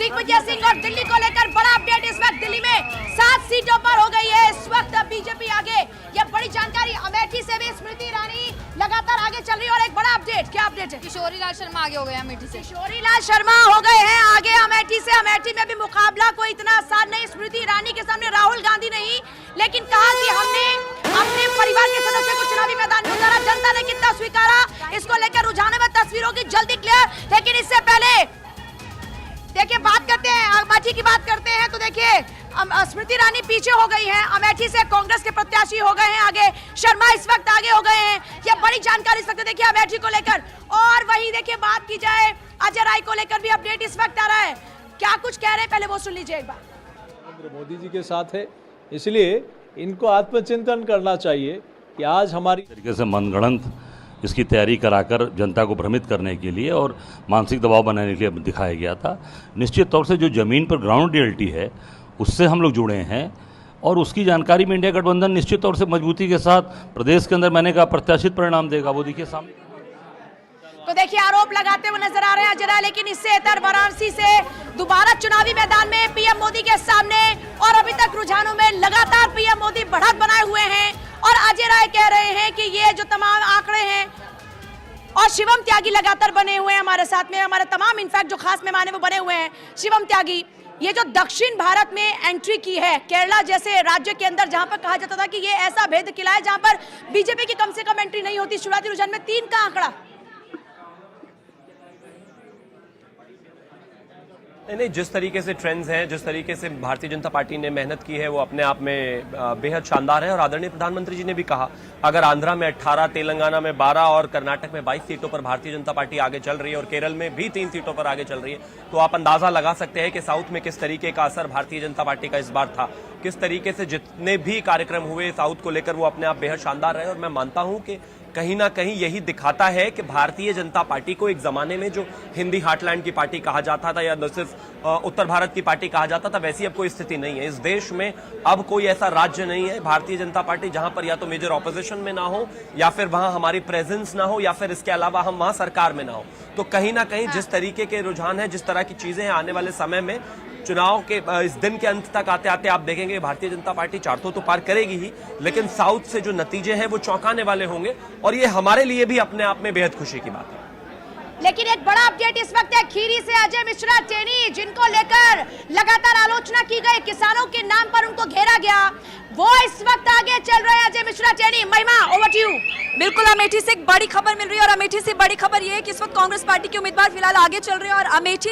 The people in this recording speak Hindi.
दिग्विजय सिंह और दिल्ली को लेकर बड़ा अपडेट। इस वक्त दिल्ली में 7 सीटों पर हो गई है इस वक्त बीजेपी आगे। ये बड़ी जानकारी अमेठी से भी स्मृति ईरानी लगातार आगे चल रही है। और एक बड़ा अपडेट, क्या अपडेट है? किशोरी लाल शर्मा आगे हो गए अमेठी से। किशोरी लाल शर्मा हो गए हैं आगे अमेठी से। अमेठी में भी मुकाबला कोई इतना आसान नहीं। स्मृति ईरानी के सामने राहुल गांधी नहीं, लेकिन कहा कि हमने अपने परिवार के सदस्य को चुनावी मैदान में उतारा। जनता ने कितना स्वीकारा, इसको लेकर रुझानों में तस्वीरों की जल्दी क्लियर। लेकिन इससे पहले देखिए बात करते हैं, अमेठी की बात करते हैं तो देखिए स्मृति ईरानी पीछे हो गई हैं। अमेठी से कांग्रेस के प्रत्याशी हो गए हैं आगे, शर्मा इस वक्त आगे हो गए हैं। ये बड़ी जानकारी इस वक्त देखिए अमेठी को लेकर। और वहीं देखिए बात की जाए अजय राय को लेकर भी अपडेट इस वक्त आ रहा है। क्या कुछ कह रहे हैं पहले वो सुन लीजिए एक बार। नरेंद्र मोदी जी के साथ है, इसलिए इनको आत्मचिंतन करना चाहिए कि आज हमारी तरीके से मनगढ़ंत इसकी तैयारी कराकर जनता को भ्रमित करने के लिए और मानसिक दबाव बनाने के लिए दिखाया गया था। निश्चित तौर से जो ज़मीन पर ग्राउंड रियलिटी है उससे हम लोग जुड़े हैं और उसकी जानकारी में इंडिया गठबंधन निश्चित तौर से मजबूती के साथ प्रदेश के अंदर मैंने कहा प्रत्याशित परिणाम देगा। वो देखिए सामने। तो देखिए आरोप लगाते हुए नजर आ रहे हैं अजय राय, लेकिन इससे इतर वाराणसी से दोबारा चुनावी मैदान में पीएम मोदी के सामने। और अभी तक रुझानों में लगातार पीएम मोदी बढ़त बनाए हुए हैं। और अजय राय कह रहे हैं कि ये जो तमाम आंकड़े हैं, और शिवम त्यागी लगातार बने हुए हैं हमारे साथ में, हमारे तमाम इनफैक्ट जो खास मेहमान है वो बने हुए हैं। शिवम त्यागी, ये जो दक्षिण भारत में एंट्री की है केरला जैसे राज्य के अंदर, जहां पर कहा जाता था कि ये ऐसा भेद किला है जहां पर बीजेपी की कम से कम एंट्री नहीं होती, शुरुआती रुझान में 3 का आंकड़ा। नहीं, जिस तरीके से ट्रेंड्स हैं, जिस तरीके से भारतीय जनता पार्टी ने मेहनत की है वो अपने आप में बेहद शानदार है। और आदरणीय प्रधानमंत्री जी ने भी कहा अगर आंध्रा में 18, तेलंगाना में 12 और कर्नाटक में 22 सीटों पर भारतीय जनता पार्टी आगे चल रही है और केरल में भी 3 सीटों पर आगे चल रही है, तो आप अंदाजा लगा सकते हैं कि साउथ में किस तरीके का असर भारतीय जनता पार्टी का इस बार था। किस तरीके से जितने भी कार्यक्रम हुए साउथ को लेकर वो अपने आप बेहद शानदार रहे। और मैं मानता हूं कि कहीं ना कहीं यही दिखाता है कि भारतीय जनता पार्टी को एक जमाने में जो हिंदी हार्टलैंड की पार्टी कहा जाता था या न सिर्फ उत्तर भारत की पार्टी कहा जाता था, वैसी अब कोई स्थिति नहीं है। इस देश में अब कोई ऐसा राज्य नहीं है भारतीय जनता पार्टी जहां पर या तो मेजर ऑपोजिशन में ना हो या फिर वहां हमारी प्रेजेंस ना हो या फिर इसके अलावा हम वहां सरकार में ना हो। तो कहीं ना कहीं जिस तरीके के रुझान है, जिस तरह की चीजें हैं, आने वाले समय में चुनाव के इस दिन के अंत तक आते आते आप देखेंगे भारतीय जनता पार्टी 400 तो पार करेगी ही, लेकिन साउथ से जो नतीजे हैं वो चौंकाने वाले होंगे। और ये हमारे लिए भी अपने आप में बेहद खुशी की बात है। लेकिन एक बड़ा अपडेट इस वक्त है खीरी से अजय मिश्रा टेनी, जिनको लेकर लगातार आलोचना की गई, किसानों के नाम पर उनको घेरा गया, वो इस वक्त आगे चल रहे हैं अजय मिश्रा टेनी। महिमा, ओवर टू यू। बिल्कुल, अमेठी से एक बड़ी खबर मिल रही है और अमेठी से बड़ी खबर ये है कि इस वक्त कांग्रेस पार्टी के उम्मीदवार फिलहाल आगे चल रहे हैं और अमेठी